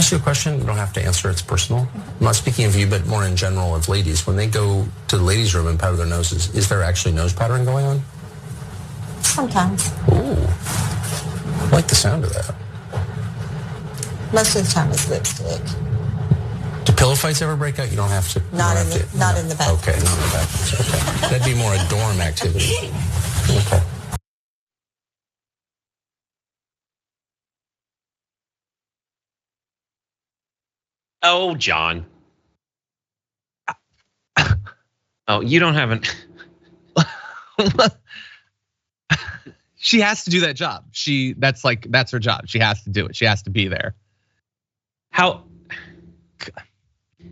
ask you a question? You don't have to answer, it's personal. I'm not speaking of you, but more in general of ladies. When they go to the ladies' room and powder their noses, is there actually nose powdering going on? Sometimes. Ooh, I like the sound of that. Most of the time it's lipstick. Do pillow fights ever break out? You don't have to. Not in the bathroom. Okay, not in the bathroom. Okay, that'd be more a dorm activity. Okay. Oh, John. Oh, you don't have an. She has to do that job. That's her job. She has to do it. She has to be there. How?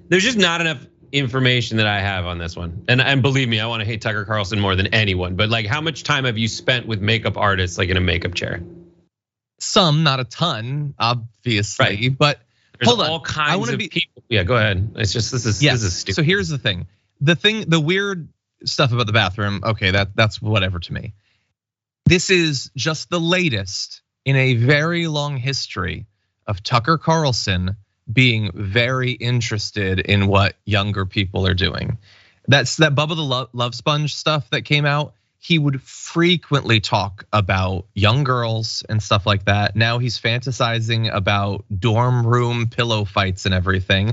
There's just not enough information that I have on this one. And believe me, I want to hate Tucker Carlson more than anyone. But like, how much time have you spent with makeup artists, like in a makeup chair? Some, not a ton, obviously. Right. But there's hold on. all kinds of people. Yeah, go ahead. It's just this is stupid. So here's the thing. The weird stuff about the bathroom. Okay, that's whatever to me. This is just the latest in a very long history of Tucker Carlson being very interested in what younger people are doing. That's that Bubba the Love Sponge stuff that came out. He would frequently talk about young girls and stuff like that. Now he's fantasizing about dorm room pillow fights and everything.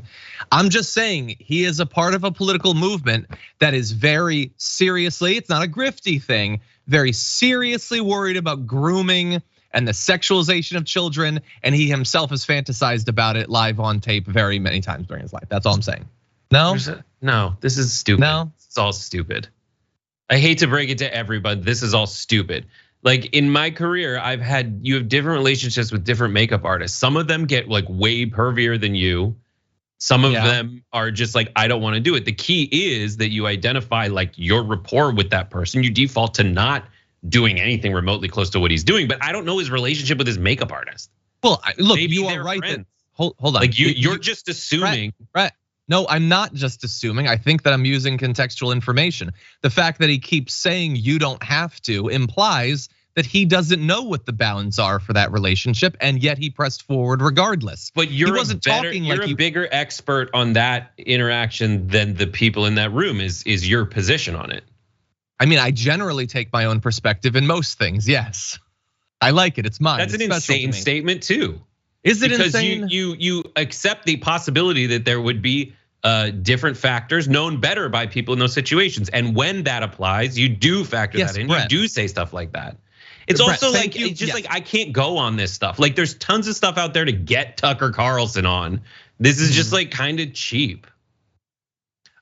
I'm just saying he is a part of a political movement that is very seriously, it's not a grifty thing, very seriously worried about grooming and the sexualization of children. And he himself has fantasized about it live on tape very many times during his life. That's all I'm saying. No, this is stupid. No, it's all stupid. I hate to break it to everybody, this is all stupid. Like in my career, you have different relationships with different makeup artists. Some of them get like way pervier than you. Some of them are just like, I don't want to do it. The key is that you identify like your rapport with that person. You default to not doing anything remotely close to what he's doing, but I don't know his relationship with his makeup artist. Well, look, maybe you are right. Hold on. Like you're just assuming. Right. No, I'm not just assuming. I think that I'm using contextual information. The fact that he keeps saying you don't have to implies that he doesn't know what the bounds are for that relationship, and yet he pressed forward regardless. But you're a bigger expert on that interaction than the people in that room. Is your position on it? I mean, I generally take my own perspective in most things. Yes, I like it. It's mine. That's an insane statement too. Is it insane? Because you accept the possibility that there would be different factors known better by people in those situations, and when that applies, you do factor that in. Brett. You do say stuff like that. It's Brett, also like it's just like I can't go on this stuff. Like there's tons of stuff out there to get Tucker Carlson on. This is just like kind of cheap.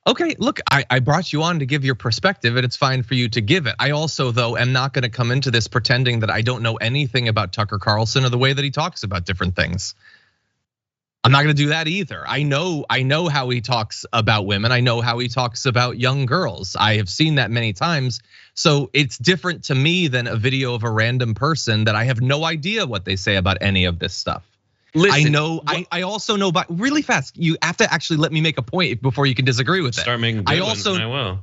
Okay, look, I brought you on to give your perspective, and it's fine for you to give it. I also, though, am not gonna come into this pretending that I don't know anything about Tucker Carlson or the way that he talks about different things. I'm not gonna do that either. I know how he talks about women. I know how he talks about young girls. I have seen that many times. So it's different to me than a video of a random person that I have no idea what they say about any of this stuff. Listen, I know. I also know. But really fast, you have to actually let me make a point before you can disagree with it. Start making good ones, and I will.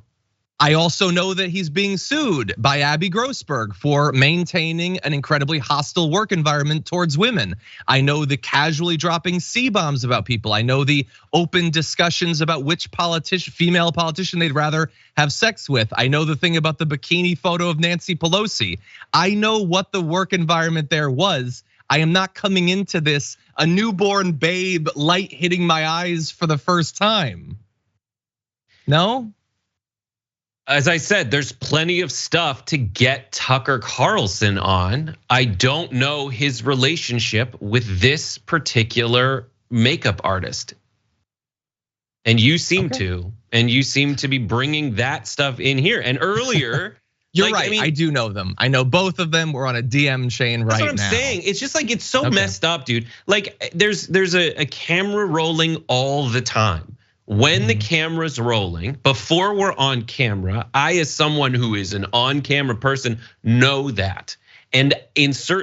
I also know that he's being sued by Abby Grossberg for maintaining an incredibly hostile work environment towards women. I know the casually dropping C-bombs about people. I know the open discussions about which female politician they'd rather have sex with. I know the thing about the bikini photo of Nancy Pelosi. I know what the work environment there was. I am not coming into this a newborn babe, light hitting my eyes for the first time. No? As I said, there's plenty of stuff to get Tucker Carlson on. I don't know his relationship with this particular makeup artist. And you seem to, and you seem to be bringing that stuff in here. And earlier, you're right. I mean, I do know them. I know both of them. We're on a DM chain right now. That's what I'm saying. It's just like it's so messed up, dude. Like there's a camera rolling all the time. When the camera's rolling, before we're on camera, I, as someone who is an on-camera person, know that. And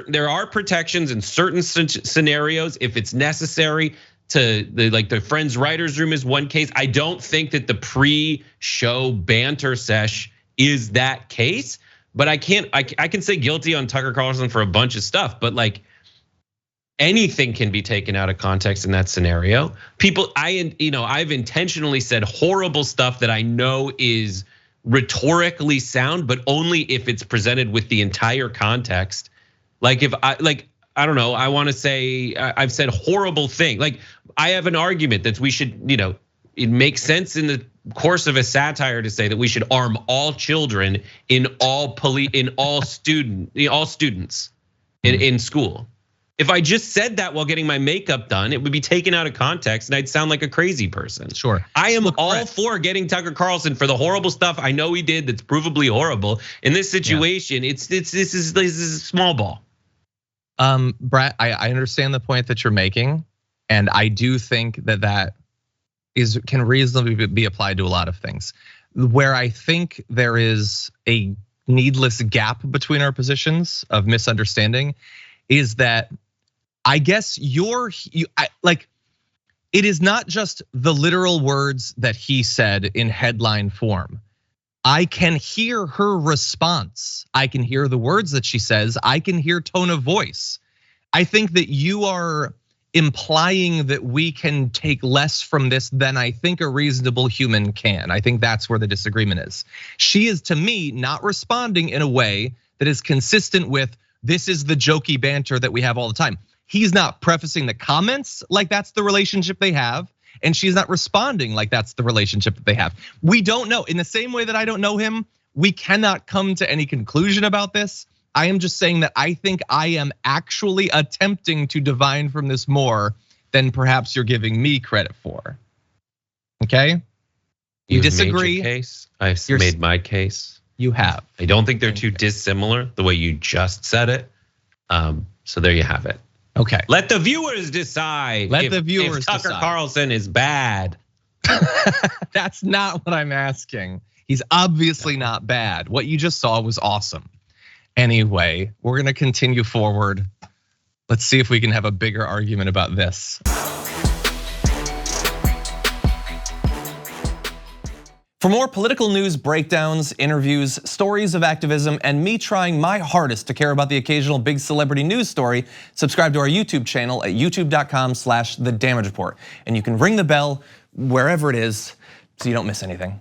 there are protections in certain scenarios if it's necessary. The Friends writers room is one case. I don't think that the pre-show banter sesh is that case, but I can say guilty on Tucker Carlson for a bunch of stuff, but like anything can be taken out of context in that scenario. I've intentionally said horrible stuff that I know is rhetorically sound, but only if it's presented with the entire context. Like I don't know, I want to say I've said horrible thing. Like I have an argument that we should, it makes sense in the course of a satire to say that we should arm all children in all students in school. If I just said that while getting my makeup done, it would be taken out of context and I'd sound like a crazy person. Sure. I am all for getting Tucker Carlson for the horrible stuff I know he did that's provably horrible. In this situation, this is small ball. Brett, I understand the point that you're making, and I do think that can reasonably be applied to a lot of things. Where I think there is a needless gap between our positions of misunderstanding is that I guess it is not just the literal words that he said in headline form. I can hear her response. I can hear the words that she says. I can hear tone of voice. I think that you are implying that we can take less from this than I think a reasonable human can. I think that's where the disagreement is. She is, to me, not responding in a way that is consistent with this is the jokey banter that we have all the time. He's not prefacing the comments like that's the relationship they have. And she's not responding like that's the relationship that they have. We don't know. In the same way that I don't know him, we cannot come to any conclusion about this. I am just saying that I think I am actually attempting to divine from this more than perhaps you're giving me credit for. Okay? You disagree? Made your case. I've made my case. You have. I don't think they're too dissimilar the way you just said it. So there you have it. Okay. Let the viewers decide. If Tucker Carlson is bad. That's not what I'm asking. He's obviously not bad. What you just saw was awesome. Anyway, we're gonna continue forward. Let's see if we can have a bigger argument about this. For more political news, breakdowns, interviews, stories of activism, and me trying my hardest to care about the occasional big celebrity news story, subscribe to our YouTube channel at youtube.com/The Damage Report. And you can ring the bell wherever it is so you don't miss anything.